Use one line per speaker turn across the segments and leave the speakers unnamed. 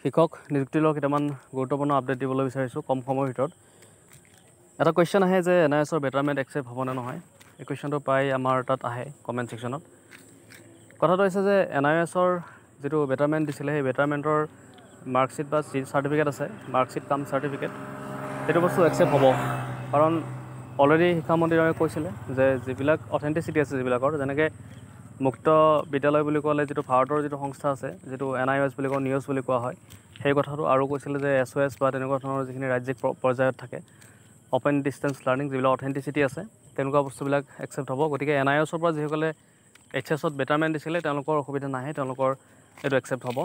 শিক্ষক নিযুক্তিৰ লগত কেইটামান গুৰুত্বপূৰ্ণ আপডেট দিবলৈ বিচাৰিছোঁ কম সময়ৰ ভিতৰত। এটা কুৱেশ্যন আহে যে NISৰ বেটাৰমেণ্ট একচেপ্ট হ'বনে নহয়। এই কুৱেশ্যনটো প্ৰায় আমাৰ তাত আহে কমেণ্ট ছেকশ্যনত। কথাটো হৈছে যে NISৰ যিটো বেটাৰমেণ্ট দিছিলে সেই বেটাৰমেণ্টৰ মাৰ্কশ্বিট বা চাৰ্টিফিকেট আছে, মাৰ্কশ্বিট কাম চাৰ্টিফিকেট, সেইটো বস্তু একচেপ্ট হ'ব। কাৰণ অলৰেডি শিক্ষামন্ত্ৰীয়ে কৈছিলে যে যিবিলাক অথেণ্টিচিটি আছে যিবিলাকৰ, যেনেকৈ মুক্ত বিদ্যালয় বুলি ক'লে যিটো ভাৰতৰ যিটো সংস্থা আছে, যিটো NIS বুলি কওঁ, নিউজ বুলি কোৱা হয়, সেই কথাটো আৰু কৈছিলে যে SOS বা তেনেকুৱা ধৰণৰ যিখিনি ৰাজ্যিক পৰ্যায়ত থাকে অ'পেন ডিষ্টেঞ্চ লাৰ্ণিং, যিবিলাক অথেণ্টিচিটি আছে তেনেকুৱা বস্তুবিলাক একচেপ্ট হ'ব। গতিকে NISৰ পৰা যিসকলে HS-ত বেটাৰমেণ্ট দিছিলে তেওঁলোকৰ অসুবিধা নাহে, তেওঁলোকৰ এইটো একচেপ্ট হ'ব।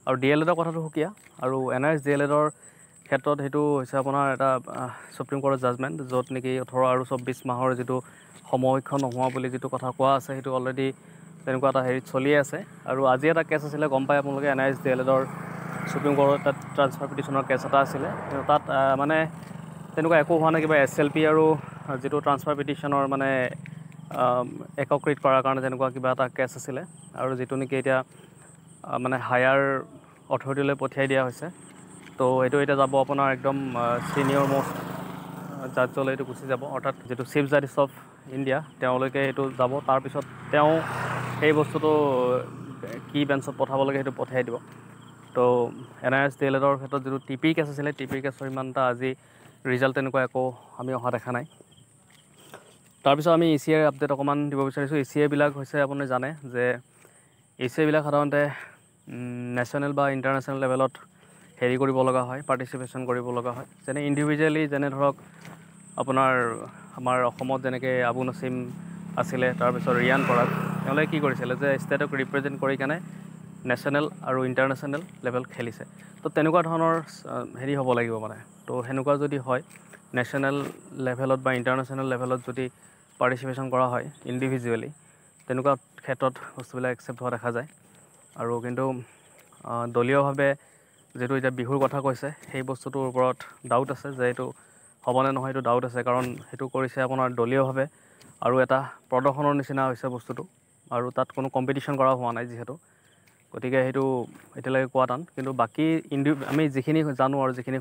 আৰু DLEDৰ কথাটো সুকীয়া, আৰু NIS DLEDৰ ক্ষেত্ৰত সেইটো হৈছে আপোনাৰ এটা সুপ্ৰিম কোৰ্টৰ জাজমেণ্ট, য'ত নেকি 18 আৰু 24 মাহৰ যিটো সমীক্ষা নোহোৱা বুলি যিটো কথা কোৱা আছে, সেইটো অলৰেডি তেনেকুৱা এটা হেৰিত চলিয়ে আছে। আৰু আজি এটা কেছ আছিলে, গম পায় আপোনালোকে, NIS DLEDৰ সুপ্ৰিম কোৰ্টত তাত ট্ৰান্সফাৰ পিটিশ্যনৰ কেছ এটা আছিলে। তাত মানে তেনেকুৱা একো হোৱা নাই, কিবা SLP আৰু যিটো ট্ৰান্সফাৰ পিটিশ্যনৰ মানে একত্ৰিত কৰাৰ কাৰণে তেনেকুৱা কিবা এটা কেছ আছিলে, আৰু যিটো নেকি এতিয়া মানে হায়াৰ অথৰিটিলৈ পঠিয়াই দিয়া হৈছে। তো এইটো এতিয়া যাব আপোনাৰ একদম ছিনিয়ৰ মষ্ট জাজলৈ এইটো গুচি যাব, অৰ্থাৎ যিটো চিফ জাষ্টিচ অফ ইণ্ডিয়া তেওঁলৈকে এইটো যাব। তাৰপিছত তেওঁ সেই বস্তুটো কি বেঞ্চত পঠাব লাগে সেইটো পঠিয়াই দিব। তো NIS DLEDৰ ক্ষেত্ৰত যিটো TP কেছ আছিলে, TP কেছৰ ইমান এটা আজি ৰিজাল্ট তেনেকুৱা একো আমি অহা দেখা নাই। তাৰপিছত আমি ECI আপডেট অকণমান দিব বিচাৰিছোঁ। ECI বিলাক হৈছে আপুনি জানে যে ECI বিলাক সাধাৰণতে নেশ্যনেল বা ইণ্টাৰনেশ্যনেল লেভেলত হেৰি কৰিব লগা হয়, পাৰ্টিচিপেশ্যন কৰিব লগা হয়। যেনে ইণ্ডিভিজুৱেলি, যেনে ধৰক আপোনাৰ আমাৰ অসমত যেনেকৈ আবু নাছিম আছিলে, তাৰপিছত ৰিয়ান পৰাগ, তেওঁলোকে কি কৰিছিলে যে ষ্টেটক ৰিপ্ৰেজেণ্ট কৰি কেনে নেশ্যনেল আৰু ইণ্টাৰনেশ্যনেল লেভেল খেলিছে। তো তেনেকুৱা ধৰণৰ হেৰি হ'ব লাগিব মানে। তো সেনেকুৱা যদি হয়, নেশ্যনেল লেভেলত বা ইণ্টাৰনেশ্যনেল লেভেলত যদি পাৰ্টিচিপেশ্যন কৰা হয় ইণ্ডিভিজুৱেলি, তেনেকুৱা ক্ষেত্ৰত বস্তুবিলাক একচেপ্ট হোৱা দেখা যায়। আৰু কিন্তু দলীয়ভাৱে যিটো এতিয়া বিহুৰ কথা কৈছে, সেই বস্তুটোৰ ওপৰত ডাউট আছে যে এইটো হ'বনে নহয়, এইটো ডাউট আছে। কাৰণ সেইটো কৰিছে আপোনাৰ দলীয়ভাৱে, আৰু এটা প্ৰদৰ্শনৰ নিচিনা হৈছে বস্তুটো, আৰু তাত কোনো কম্পিটিশ্যন কৰা হোৱা নাই যিহেতু, গতিকে সেইটো এতিয়ালৈকে কোৱা টান। কিন্তু বাকী আমি যিখিনি জানো আৰু যিখিনি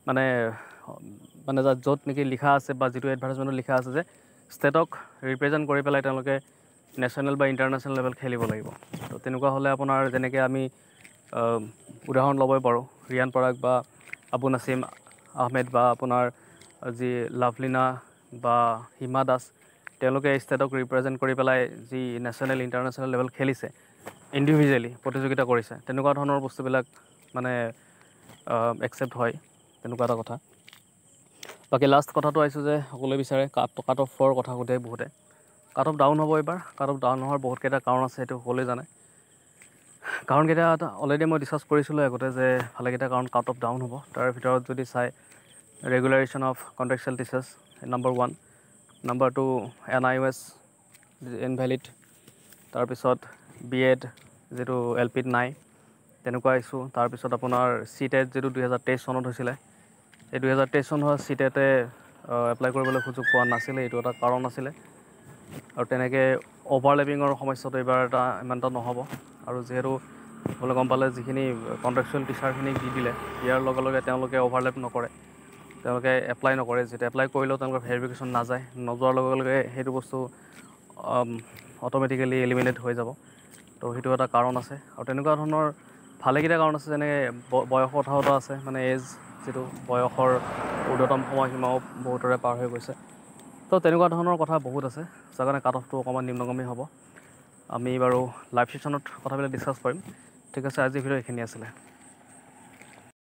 মানে য'ত নেকি লিখা আছে বা যিটো এডভাৰ্টাইজমেণ্টত লিখা আছে যে ষ্টেটক ৰিপ্ৰেজেণ্ট কৰি পেলাই তেওঁলোকে নেশ্যনেল বা ইণ্টাৰনেশ্যনেল লেভেল খেলিব লাগিব। তো তেনেকুৱা হ'লে আপোনাৰ যেনেকৈ আমি উদাহৰণ ল'বই পাৰোঁ, ৰিয়ান পৰাগ বা আবু নাছিম আহমেদ বা আপোনাৰ যি লাভলীনা বা হিমা দাস, তেওঁলোকে ষ্টেটক ৰিপ্ৰেজেণ্ট কৰি পেলাই যি নেশ্যনেল ইণ্টাৰনেশ্যনেল লেভেল খেলিছে, ইণ্ডিভিজুৱেলি প্ৰতিযোগিতা কৰিছে, তেনেকুৱা ধৰণৰ বস্তুবিলাক মানে একচেপ্ট হয়, তেনেকুৱা এটা কথা। বাকী লাষ্ট কথাটো আহিছোঁ যে সকলোৱে বিচাৰে কাট অফৰ কথা সোধে বহুতে। কাট অফ ডাউন হ'ব এইবাৰ। কাট অফ ডাউন হোৱাৰ বহুতকেইটা কাৰণ আছে, সেইটো সকলোৱে জানে। কাৰণকেইটা অলৰেডি মই ডিছকাছ কৰিছিলোঁ আগতে যে ভালেকেইটা কাৰণ কাট অফ ডাউন হ'ব। তাৰ ভিতৰত যদি চাই, regularisation of contractual teachers number 1, number 2 NIOS invalid, তাৰপিছত BEd যিটো LPত নাই তেনেকুৱা ইছ্যু, তাৰপিছত আপোনাৰ CTET যিটো 2023 চনত হৈছিলে, এই 2023 চনত হোৱা CTET এপ্লাই কৰিবলৈ সুযোগ পোৱা নাছিলে, এইটো এটা কাৰণ আছিলে। আৰু তেনেকৈ অভাৰলেপিঙৰ সমস্যাটো এইবাৰ ইমান এটা নহ'ব। আৰু যিহেতু আপোনালোকে গম পালে, যিখিনি কণ্ট্ৰেকচুৱেল টিচাৰখিনিক দি দিলে, ইয়াৰ লগে লগে তেওঁলোকে অভাৰলেপ নকৰে, তেওঁলোকে এপ্লাই নকৰে। যেতিয়া এপ্লাই কৰিলেও তেওঁলোকৰ ভেৰিফিকেশ্যন নাযায়, নোযোৱাৰ লগে লগে সেইটো বস্তু অট'মেটিকেলি এলিমিনেট হৈ যাব। তো সেইটো এটা কাৰণ আছে। আৰু তেনেকুৱা ধৰণৰ ভালেকেইটা কাৰণ আছে, যেনে বয়সৰ কথাও এটা আছে, মানে এজ যিটো বয়সৰ ঊৰ্ধ্বতম সময়সীমাও বহুতৰে পাৰ হৈ গৈছে। তো তেনেকুৱা ধৰণৰ কথা বহুত আছে, যাৰ কাৰণে কাট অফটো অকণমান নিম্নগামী হ'ব। আমি বাৰু লাইভ ছেশ্যনত কথাবিলাক ডিছকাছ কৰিম। ঠিক আছে, আজিৰ ভিডিঅ' এইখিনি আছিলে।